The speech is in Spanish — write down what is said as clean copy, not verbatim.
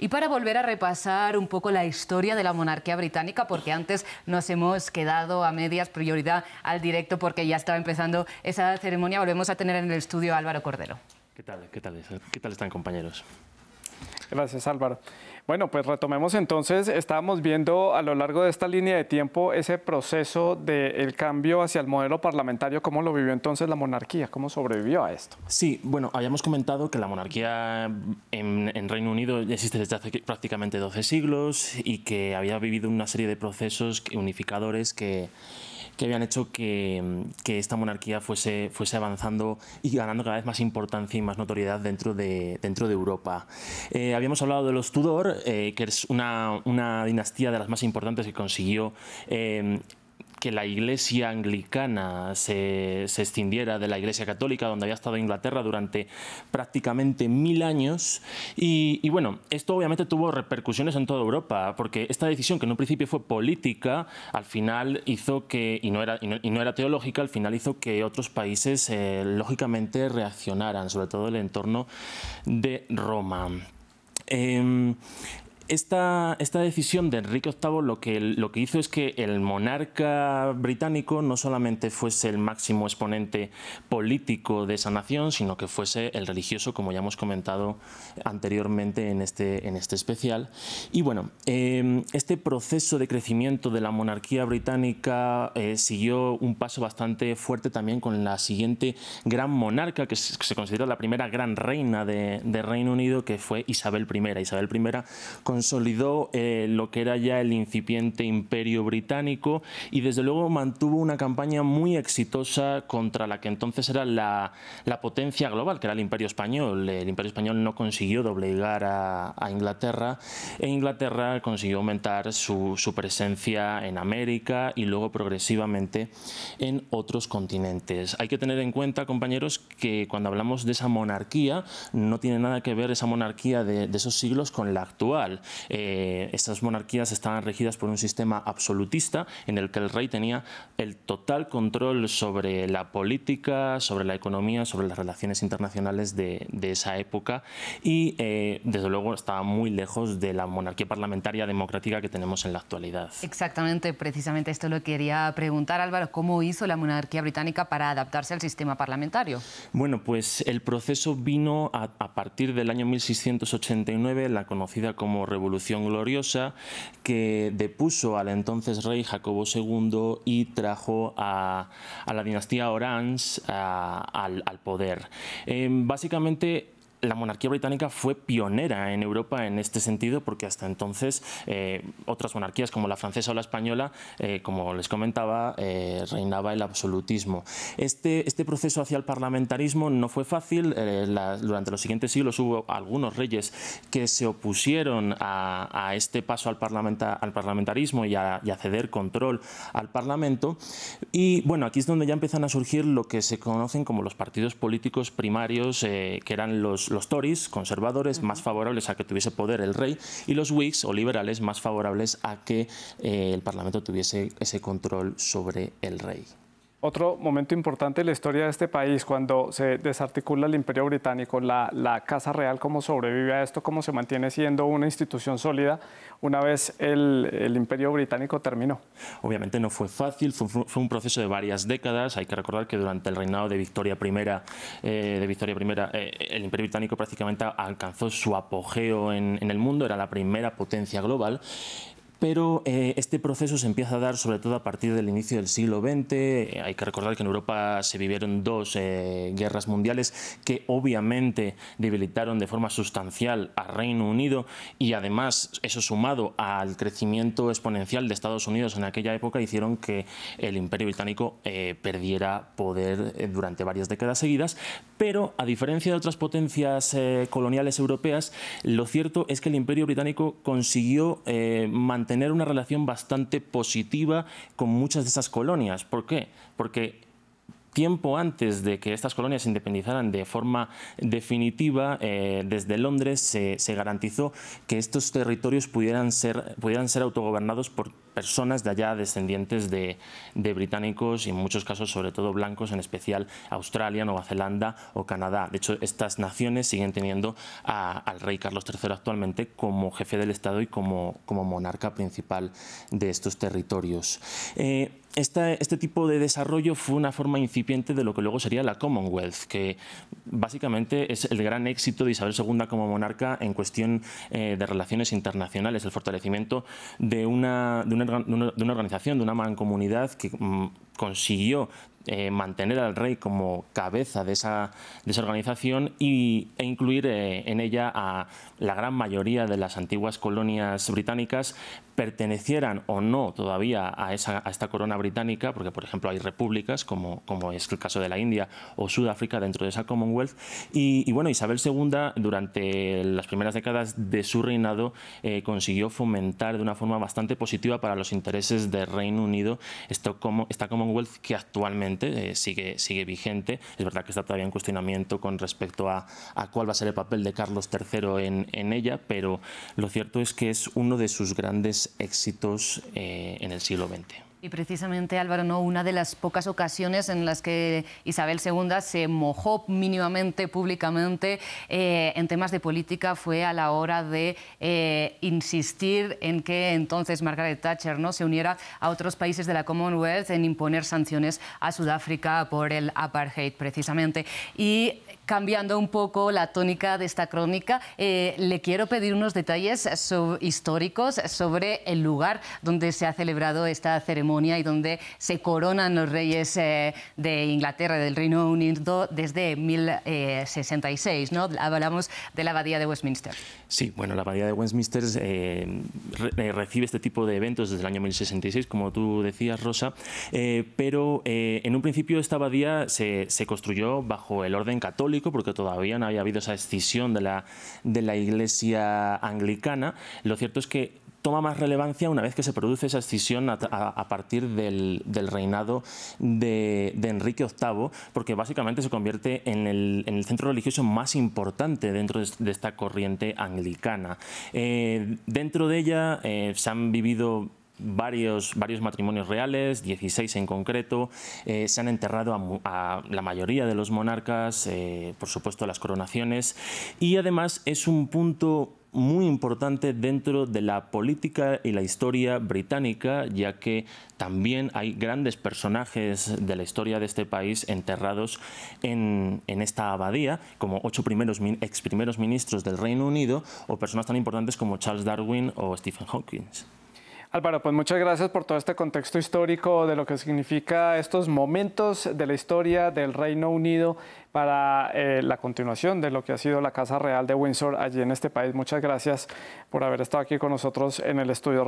Y para volver a repasar un poco la historia de la monarquía británica, porque antes nos hemos quedado a medias, prioridad al directo porque ya estaba empezando esa ceremonia, volvemos a tener en el estudio a Álvaro Cordero. ¿Qué tal? ¿Qué tal están, compañeros? Gracias, Álvaro. Bueno, pues retomemos entonces. Estábamos viendo a lo largo de esta línea de tiempo ese proceso del cambio hacia el modelo parlamentario. ¿Cómo lo vivió entonces la monarquía? ¿Cómo sobrevivió a esto? Sí, bueno, habíamos comentado que la monarquía en Reino Unido existe desde hace prácticamente 12 siglos y que había vivido una serie de procesos unificadores que habían hecho que esta monarquía fuese avanzando y ganando cada vez más importancia y más notoriedad dentro de Europa. Habíamos hablado de los Tudor, que es una dinastía de las más importantes que consiguió que la Iglesia anglicana se escindiera de la Iglesia católica, donde había estado Inglaterra durante prácticamente 1000 años. Y bueno, esto obviamente tuvo repercusiones en toda Europa, porque esta decisión, que en un principio fue política, al final hizo que, y no era teológica, al final hizo que otros países lógicamente reaccionaran, sobre todo el entorno de Roma. Esta decisión de Enrique VIII lo que hizo es que el monarca británico no solamente fuese el máximo exponente político de esa nación, sino que fuese el religioso, como ya hemos comentado anteriormente en este especial. Y bueno, este proceso de crecimiento de la monarquía británica siguió un paso bastante fuerte también con la siguiente gran monarca, que se considera la primera gran reina de Reino Unido, que fue Isabel I. Isabel I consolidó lo que era ya el incipiente imperio británico y desde luego mantuvo una campaña muy exitosa contra la que entonces era la potencia global, que era el Imperio Español. El Imperio Español no consiguió doblegar a Inglaterra, e Inglaterra consiguió aumentar su presencia en América y luego progresivamente en otros continentes. Hay que tener en cuenta, compañeros, que cuando hablamos de esa monarquía no tiene nada que ver esa monarquía de esos siglos con la actual. Estas monarquías estaban regidas por un sistema absolutista en el que el rey tenía el total control sobre la política, sobre la economía, sobre las relaciones internacionales de esa época y desde luego estaba muy lejos de la monarquía parlamentaria democrática que tenemos en la actualidad. Exactamente, precisamente esto lo quería preguntar, Álvaro. ¿Cómo hizo la monarquía británica para adaptarse al sistema parlamentario? Bueno, pues el proceso vino a partir del año 1689, la conocida como Revolución Gloriosa, que depuso al entonces rey Jacobo II y trajo a la dinastía Orange al poder. Básicamente, la monarquía británica fue pionera en Europa en este sentido, porque hasta entonces otras monarquías como la francesa o la española, como les comentaba, reinaba el absolutismo. Este proceso hacia el parlamentarismo no fue fácil. Durante los siguientes siglos hubo algunos reyes que se opusieron a este paso al parlamentarismo y a ceder control al Parlamento. Y bueno, aquí es donde ya empiezan a surgir lo que se conocen como los partidos políticos primarios, que eran los Tories, conservadores, más favorables a que tuviese poder el rey, y los Whigs, o liberales, más favorables a que el Parlamento tuviese ese control sobre el rey. Otro momento importante en la historia de este país, cuando se desarticula el Imperio Británico, la Casa Real, ¿cómo sobrevive a esto? ¿Cómo se mantiene siendo una institución sólida una vez el Imperio Británico terminó? Obviamente no fue fácil, fue un proceso de varias décadas. Hay que recordar que durante el reinado de Victoria I, el Imperio Británico prácticamente alcanzó su apogeo en el mundo, era la primera potencia global. Pero este proceso se empieza a dar sobre todo a partir del inicio del siglo XX. Hay que recordar que en Europa se vivieron dos guerras mundiales que obviamente debilitaron de forma sustancial a Reino Unido, y además eso sumado al crecimiento exponencial de Estados Unidos en aquella época hicieron que el Imperio Británico perdiera poder durante varias décadas seguidas. Pero a diferencia de otras potencias coloniales europeas, lo cierto es que el Imperio Británico consiguió mantener una relación bastante positiva con muchas de esas colonias. ¿Por qué? Porque tiempo antes de que estas colonias se independizaran de forma definitiva, desde Londres se garantizó que estos territorios pudieran ser autogobernados por personas de allá descendientes de británicos y en muchos casos sobre todo blancos, en especial Australia, Nueva Zelanda o Canadá. De hecho, estas naciones siguen teniendo al rey Carlos III actualmente como jefe del Estado y como monarca principal de estos territorios. Este tipo de desarrollo fue una forma incipiente de lo que luego sería la Commonwealth, que básicamente es el gran éxito de Isabel II como monarca en cuestión de relaciones internacionales, el fortalecimiento de una organización, de una mancomunidad que consiguió mantener al rey como cabeza de esa organización e incluir en ella a la gran mayoría de las antiguas colonias británicas, pertenecieran o no todavía a esta corona británica, porque por ejemplo hay repúblicas como es el caso de la India o Sudáfrica dentro de esa Commonwealth, y bueno, Isabel II durante las primeras décadas de su reinado consiguió fomentar de una forma bastante positiva para los intereses del Reino Unido esta Commonwealth, que actualmente sigue vigente. Es verdad que está todavía en cuestionamiento con respecto a cuál va a ser el papel de Carlos III en ella, pero lo cierto es que es uno de sus grandes éxitos en el siglo XX. Y precisamente, Álvaro, ¿no? Una de las pocas ocasiones en las que Isabel II se mojó mínimamente, públicamente, en temas de política fue a la hora de insistir en que entonces Margaret Thatcher, ¿no?, se uniera a otros países de la Commonwealth en imponer sanciones a Sudáfrica por el apartheid, precisamente. Y cambiando un poco la tónica de esta crónica, le quiero pedir unos detalles históricos sobre el lugar donde se ha celebrado esta ceremonia y donde se coronan los reyes de Inglaterra, del Reino Unido, desde 1066, ¿no? Hablamos de la Abadía de Westminster. Sí, bueno, la Abadía de Westminster recibe este tipo de eventos desde el año 1066, como tú decías, Rosa, pero en un principio esta abadía se construyó bajo el orden católico, porque todavía no había habido esa escisión de la Iglesia anglicana. Lo cierto es que toma más relevancia una vez que se produce esa escisión a partir del reinado de Enrique VIII, porque básicamente se convierte en el centro religioso más importante dentro de esta corriente anglicana. Dentro de ella se han vivido varios matrimonios reales, 16 en concreto, se han enterrado a la mayoría de los monarcas, por supuesto las coronaciones, y además es un punto muy importante dentro de la política y la historia británica, ya que también hay grandes personajes de la historia de este país enterrados en esta abadía, como 8 ex primeros ministros del Reino Unido o personas tan importantes como Charles Darwin o Stephen Hawking. Álvaro, pues muchas gracias por todo este contexto histórico de lo que significa estos momentos de la historia del Reino Unido para la continuación de lo que ha sido la Casa Real de Windsor allí en este país. Muchas gracias por haber estado aquí con nosotros en el estudio.